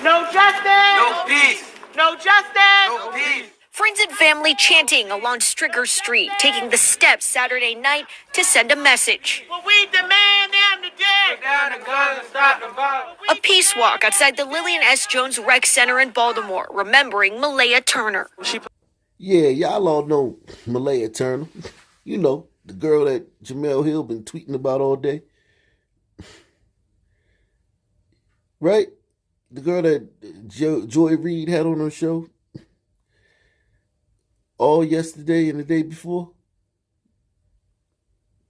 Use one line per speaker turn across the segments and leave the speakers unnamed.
No justice! No peace! No justice! No peace!
Friends and family chanting along Stricker Street, taking the steps Saturday night to send a message.
Well, we demand them to put down the guns and stop the violence.
A peace walk outside the Lillian S. Jones Rec Center in Baltimore, remembering Malaya Turner.
Yeah, y'all all know Malaya Turner. You know, the girl that Jamel Hill been tweeting about all day. Right? The girl that Joy Reid had on her show all yesterday and the day before.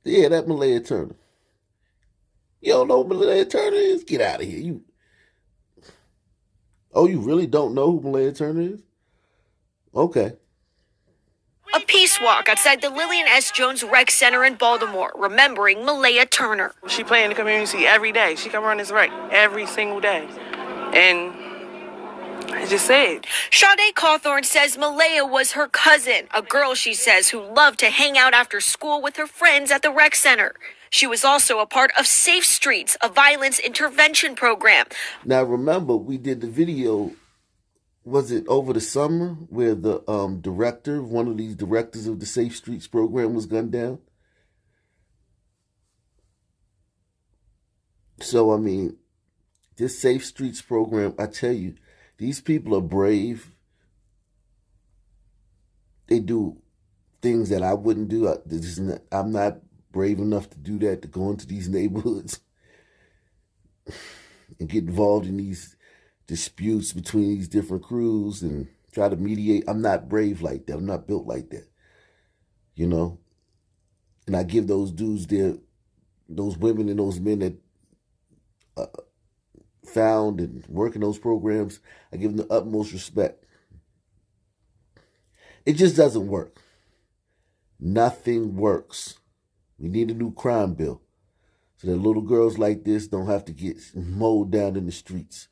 Yeah, that Malaya Turner. You don't know who Malaya Turner is? Get out of here. You really don't know who Malaya Turner is? Okay.
A peace walk outside the Lillian S. Jones Rec Center in Baltimore, remembering Malaya Turner.
She play in the community every day. She come run this rec every single day. And I just said.
Sade Cawthorn says Malaya was her cousin, a girl, she says, who loved to hang out after school with her friends at the rec center. She was also a part of Safe Streets, a violence intervention program.
Now, remember, we did the video, was it over the summer, where the director, one of these directors of the Safe Streets program was gunned down? So, I mean, this Safe Streets program, I tell you, these people are brave. They do things that I wouldn't do. I'm not brave enough to do that, to go into these neighborhoods and get involved in these disputes between these different crews and try to mediate. I'm not brave like that. I'm not built like that. You know? And I give those dudes those women and those men that found and work in those programs, I give them the utmost respect. It just doesn't work. Nothing works. We need a new crime bill so that little girls like this don't have to get mowed down in the streets.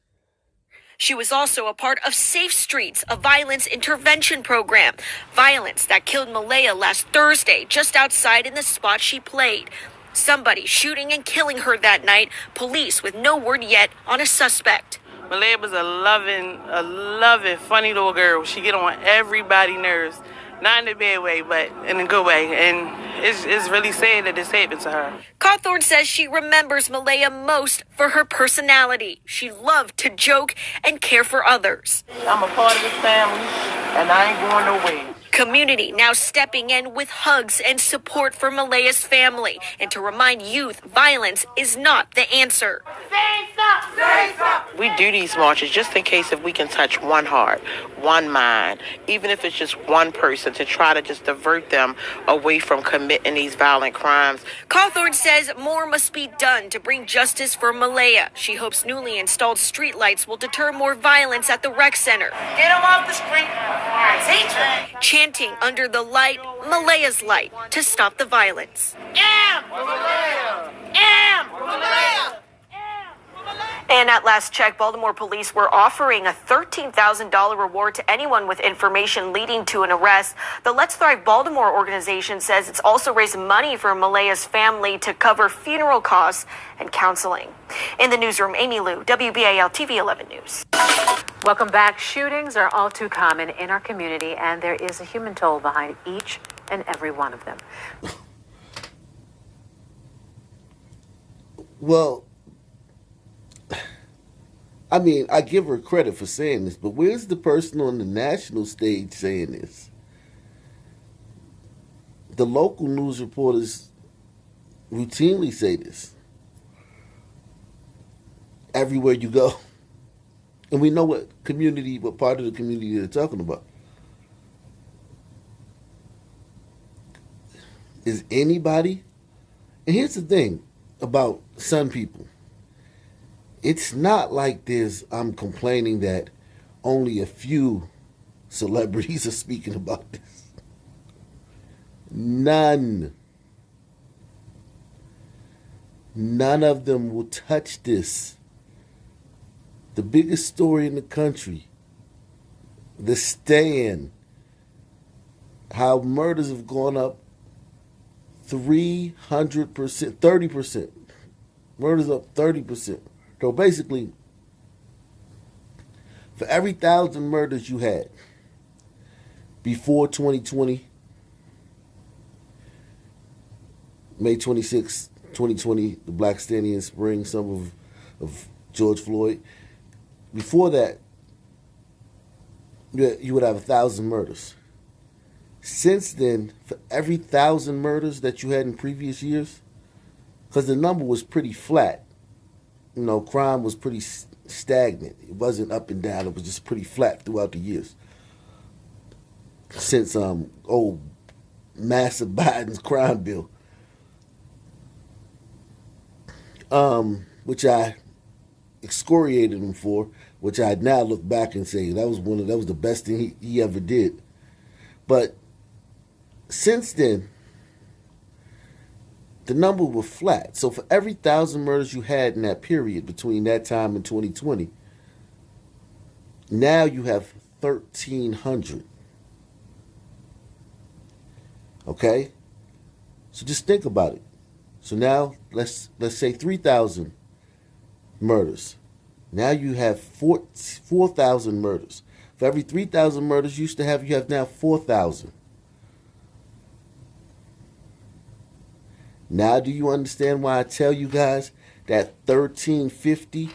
She was also a part of Safe Streets, a violence intervention program. Violence that killed Malaya last Thursday, just outside in the spot she played. Somebody shooting and killing her that night. Police with no word yet on a suspect.
Malaya was a loving, funny little girl. She get on everybody's nerves. Not in a bad way, but in a good way. And it's really sad that this happened to her.
Cawthorn says she remembers Malaya most for her personality. She loved to joke and care for others.
I'm a part of this family, and I ain't going nowhere.
Community now stepping in with hugs and support for Malaya's family, and to remind youth violence is not the answer.
Say stop! Say stop!
We do these marches just in case if we can touch one heart, one mind, even if it's just one person, to try to just divert them away from committing these violent crimes.
Cawthorn says more must be done to bring justice for Malaya. She hopes newly installed streetlights will deter more violence at the rec center.
Get them off the street! Teacher!
Chanting under the light, Malaya's light, to stop the violence.
M! Malaya! M! Malaya!
And at last check, Baltimore police were offering a $13,000 reward to anyone with information leading to an arrest. The Let's Thrive Baltimore organization says it's also raised money for Malaya's family to cover funeral costs and counseling. In the newsroom, Amy Liu, WBAL TV 11 News.
Welcome back. Shootings are all too common in our community, and there is a human toll behind each and every one of them.
Well, I mean, I give her credit for saying this, but where's the person on the national stage saying this? The local news reporters routinely say this everywhere you go. And we know what part of the community they're talking about. Is anybody? And here's the thing about some people. It's not like I'm complaining that only a few celebrities are speaking about this. None. None of them will touch this. The biggest story in the country, The Stand, how murders have gone up 300%, 30%. Murders up 30%. So basically, For every 1,000 murders you had before 2020, May 26, 2020, the Blakistan spring, some of George Floyd. Before that, you would have 1,000 murders. Since then, for every 1,000 murders that you had in previous years, because the number was pretty flat, crime was pretty stagnant. It wasn't up and down. It was just pretty flat throughout the years. Since massive Biden's crime bill, which I excoriated him for, which I now look back and say that was the best thing he ever did. But since then, the number was flat. So for every 1,000 murders you had in that period between that time and 2020, now you have 1,300. Okay? So just think about it. So now let's say 3,000 murders. Now you have 4,000 murders. For every 3,000 murders you have now 4,000. Now do you understand why I tell you guys that 1350?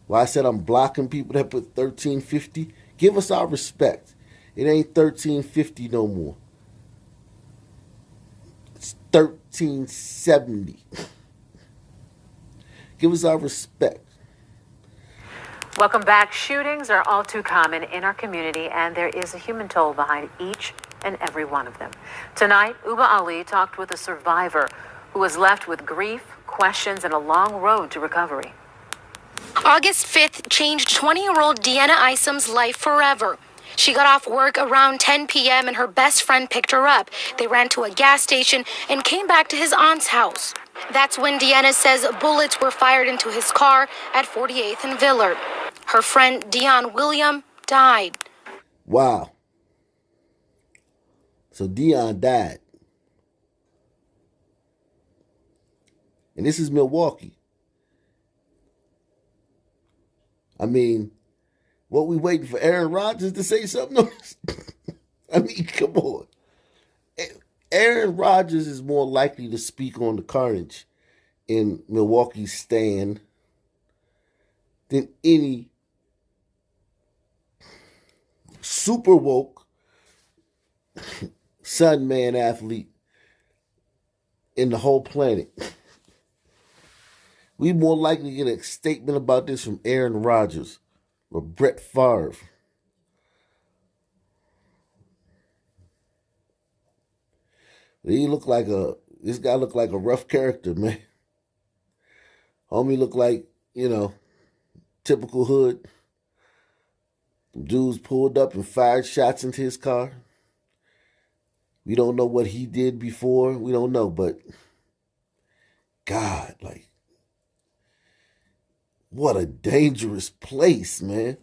Why I said I'm blocking people that put 1350? Give us our respect. It ain't 1350 no more. It's 1370. Give us our respect.
Welcome back. Shootings are all too common in our community, and there is a human toll behind each and every one of them. Tonight, Uba Ali talked with a survivor who was left with grief, questions, and a long road to recovery.
August 5th changed 20-year-old Deanna Isom's life forever. She got off work around 10 p.m. and her best friend picked her up. They ran to a gas station and came back to his aunt's house. That's when Deanna says bullets were fired into his car at 48th and Villard. Her friend Dion William died.
Wow. So Dion died. And this is Milwaukee. I mean, what we waiting for Aaron Rodgers to say something? I mean, come on. Aaron Rodgers is more likely to speak on the carnage in Milwaukee's stand than any super woke Sun Man athlete in the whole planet. We more likely to get a statement about this from Aaron Rodgers or Brett Favre. This guy looked like a rough character, man. Homie looked like, typical hood. Dudes pulled up and fired shots into his car. We don't know what he did before. We don't know, but God, what a dangerous place, man.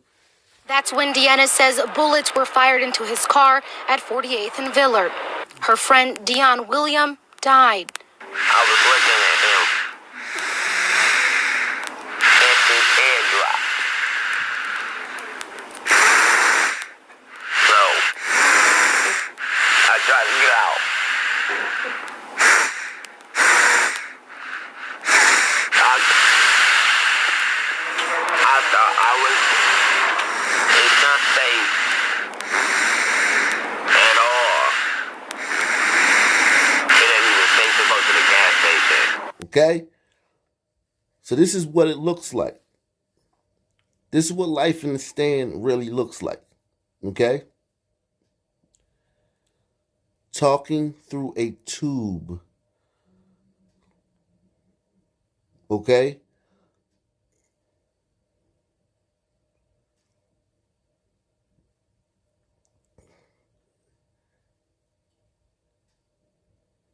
That's when Deanna says bullets were fired into his car at 48th and Villard. Her friend Dion William died.
I was looking at him. And his head dropped. So, I tried to get out. I thought I was not safe at all. It didn't even think to go to the gas station.
Okay? So this is what it looks like. This is what life in the stand really looks like. Okay? Talking through a tube. Okay?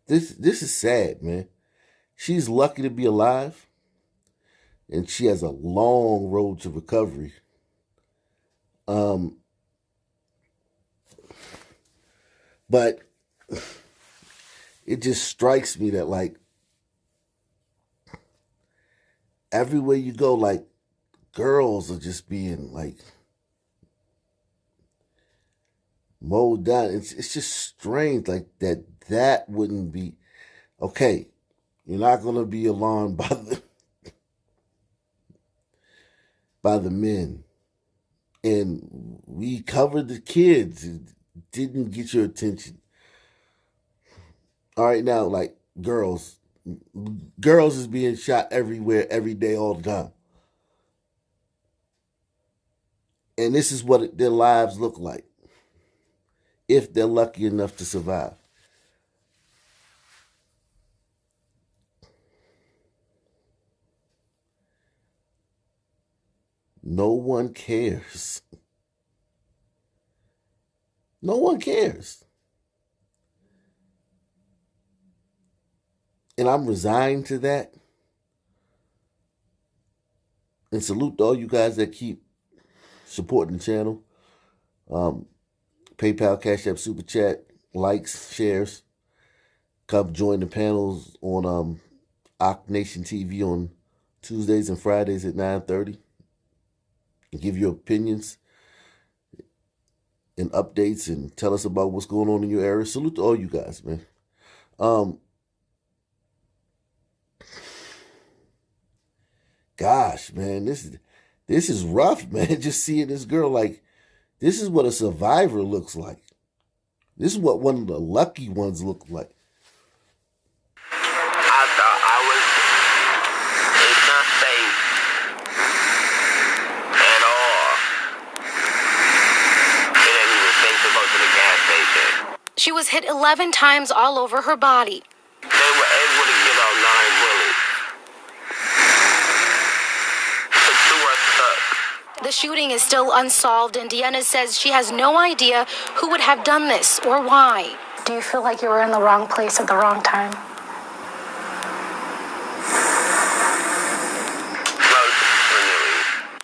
This is sad, man. She's lucky to be alive, and she has a long road to recovery. But it just strikes me that everywhere you go, girls are just being mowed down. It's just strange like that wouldn't be okay. You're not gonna be alarmed by the men. And we covered the kids. It didn't get your attention. All right, now, like girls is being shot everywhere, every day, all the time. And this is what their lives look like if they're lucky enough to survive. No one cares. No one cares. And I'm resigned to that. And salute to all you guys that keep supporting the channel. PayPal, Cash App, Super Chat, likes, shares. Come join the panels on Ock Nation TV on Tuesdays and Fridays at 9:30. And give your opinions and updates and tell us about what's going on in your area. Salute to all you guys, man. Gosh, man, this is rough, man. Just seeing this girl, like, this is what a survivor looks like. This is what one of the lucky ones look like.
I thought I was not safe at all. I didn't even think to go to the gas station.
She was hit 11 times all over her body.
They were able to get out 9 bullets. The 2 are stuck.
The shooting is still unsolved, and Deanna says she has no idea who would have done this or why.
Do you feel like you were in the wrong place at the wrong time?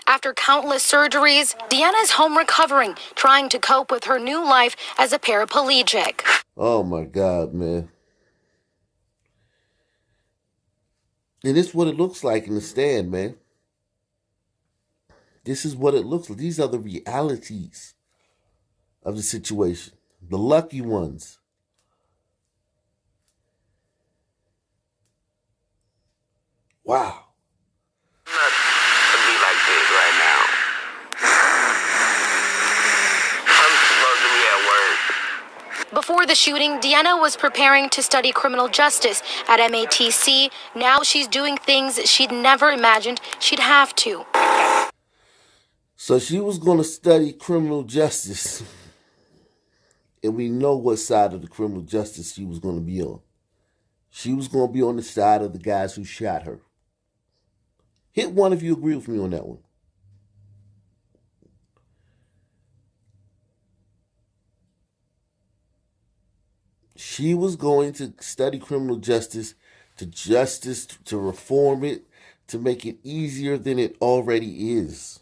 After countless surgeries, Deanna's home recovering, trying to cope with her new life as a paraplegic.
Oh my God, man. And this is what it looks like in the stand, man. This is what it looks like. These are the realities of the situation. The lucky ones. Wow.
Not to be like this right now. I'm supposed to be at work.
Before the shooting, Deanna was preparing to study criminal justice at MATC. Now she's doing things she'd never imagined she'd have to.
So she was going to study criminal justice. And we know what side of the criminal justice she was going to be on. She was going to be on the side of the guys who shot her. Hit one if you agree with me on that one. She was going to study criminal justice to reform it, to make it easier than it already is.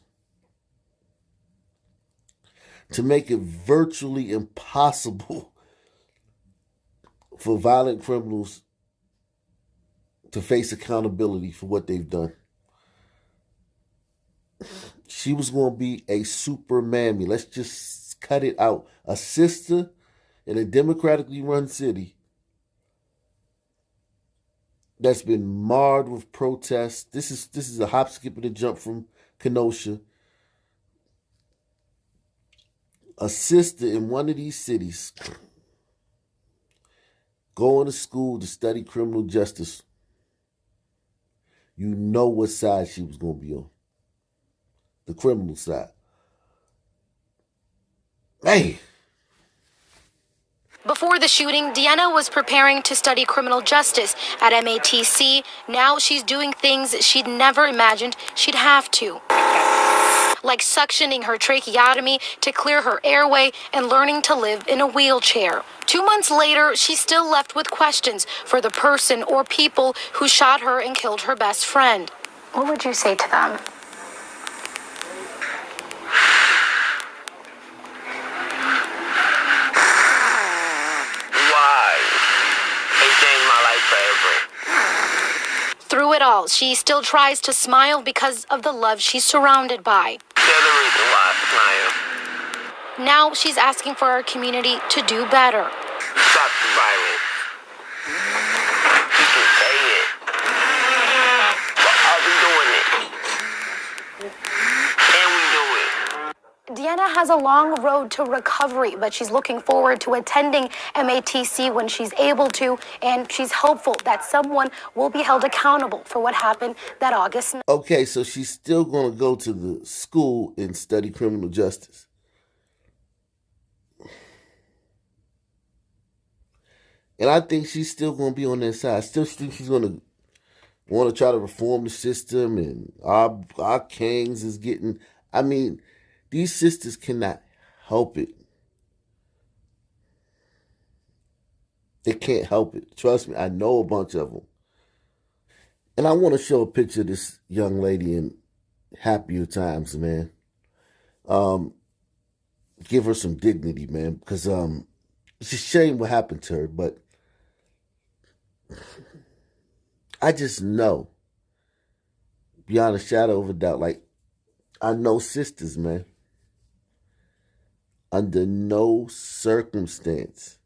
To make it virtually impossible for violent criminals to face accountability for what they've done. She was going to be a super mammy. Let's just cut it out. A sister in a democratically run city that's been marred with protests. This is a hop, skip, and a jump from Kenosha. A sister in one of these cities going to school to study criminal justice. You know what side she was going to be on. The criminal side. Man.
Before the shooting, Deanna was preparing to study criminal justice at MATC. Now she's doing things she'd never imagined she'd have to. Like suctioning her tracheotomy to clear her airway and learning to live in a wheelchair. 2 months later, she's still left with questions for the person or people who shot her and killed her best friend.
What would you say to them?
Through it all, she still tries to smile because of the love she's surrounded by.
They're the reason why I smile.
Now she's asking for our community to do better.
Stop the violence. You can say it. But are we doing it? Can we do it?
Deanna has a long road to recovery, but she's looking forward to attending MATC when she's able to, and she's hopeful that someone will be held accountable for what happened that August.
Okay, so she's still going to go to the school and study criminal justice. And I think she's still going to be on that side. I still think she's going to want to try to reform the system, and our kings is getting... I mean, these sisters cannot help it. They can't help it. Trust me, I know a bunch of them. And I want to show a picture of this young lady in happier times, man. Give her some dignity, man, because it's a shame what happened to her, but I just know, beyond a shadow of a doubt, like, I know sisters, man. Under no circumstance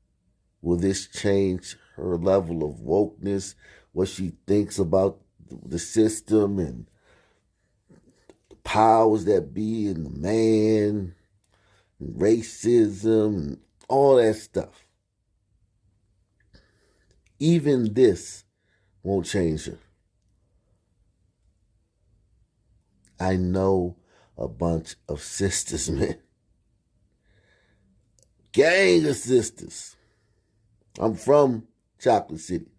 will this change her level of wokeness, what she thinks about the system and the powers that be and the man, and racism, and all that stuff. Even this won't change her. I know a bunch of sisters, man. Gang of sisters. I'm from Chocolate City.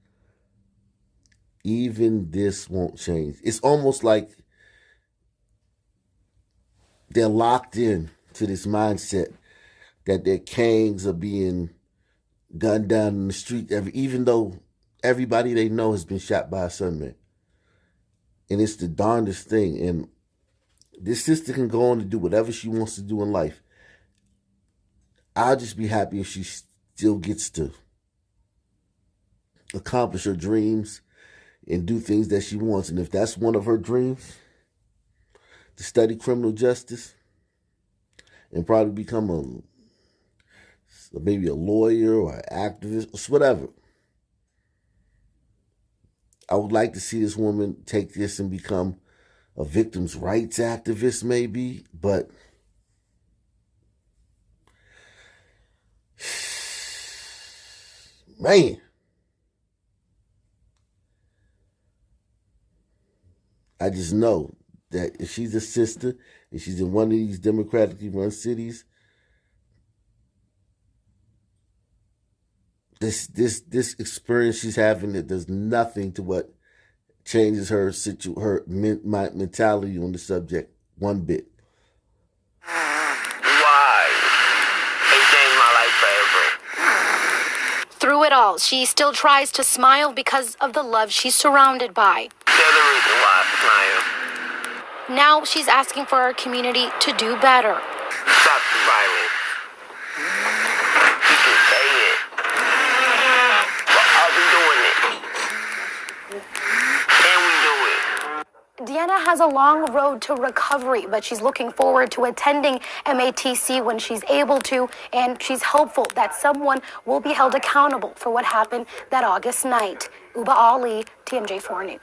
Even this won't change. It's almost like they're locked in to this mindset that their kings are being gunned down in the street, even though everybody they know has been shot by a sunman. And it's the darndest thing. And this sister can go on to do whatever she wants to do in life. I'll just be happy if she still gets to accomplish her dreams and do things that she wants. And if that's one of her dreams, to study criminal justice and probably become maybe a lawyer or an activist, whatever. I would like to see this woman take this and become a victim's rights activist, maybe, but man, I just know that if she's a sister and she's in one of these democratically run cities, this experience she's having, it does nothing to what changes her mentality on the subject one bit.
Why? It changed my life forever.
Through it all, she still tries to smile because of the love she's surrounded by.
They're the reason why I smile.
Now she's asking for our community to do better.
Stop the violence. You can say it. But are we doing it? Can we do it?
Deanna has a long road to recovery, but she's looking forward to attending MATC when she's able to, and she's hopeful that someone will be held accountable for what happened that August night. Uba Ali, TMJ4 News.